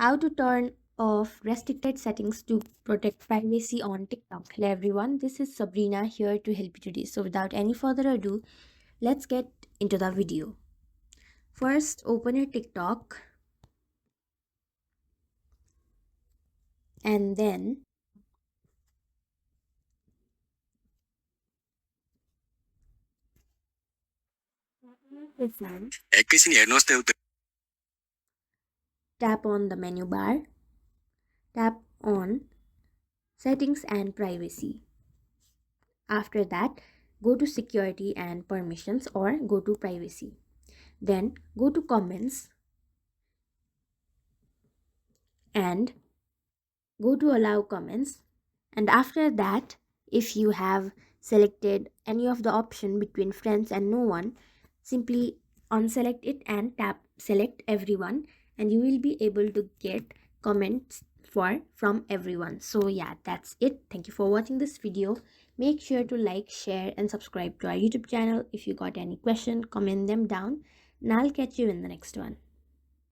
How to turn off restricted settings to protect privacy on TikTok. Hello everyone, this is Sabrina here to help you today. So without any further ado, let's get into the video. First, open your TikTok and then listen, tap on the menu bar, tap on settings and privacy. After that, go to security and permissions or go to privacy. Then go to comments and go to allow comments, and after that, if you have selected any of the option between friends and no one, simply unselect it and tap select everyone, and you will be able to get comments from everyone. So yeah, that's it. Thank you for watching this video. Make sure to like, share and subscribe to our YouTube channel. If you got any question, comment them down and I'll catch you in the next one.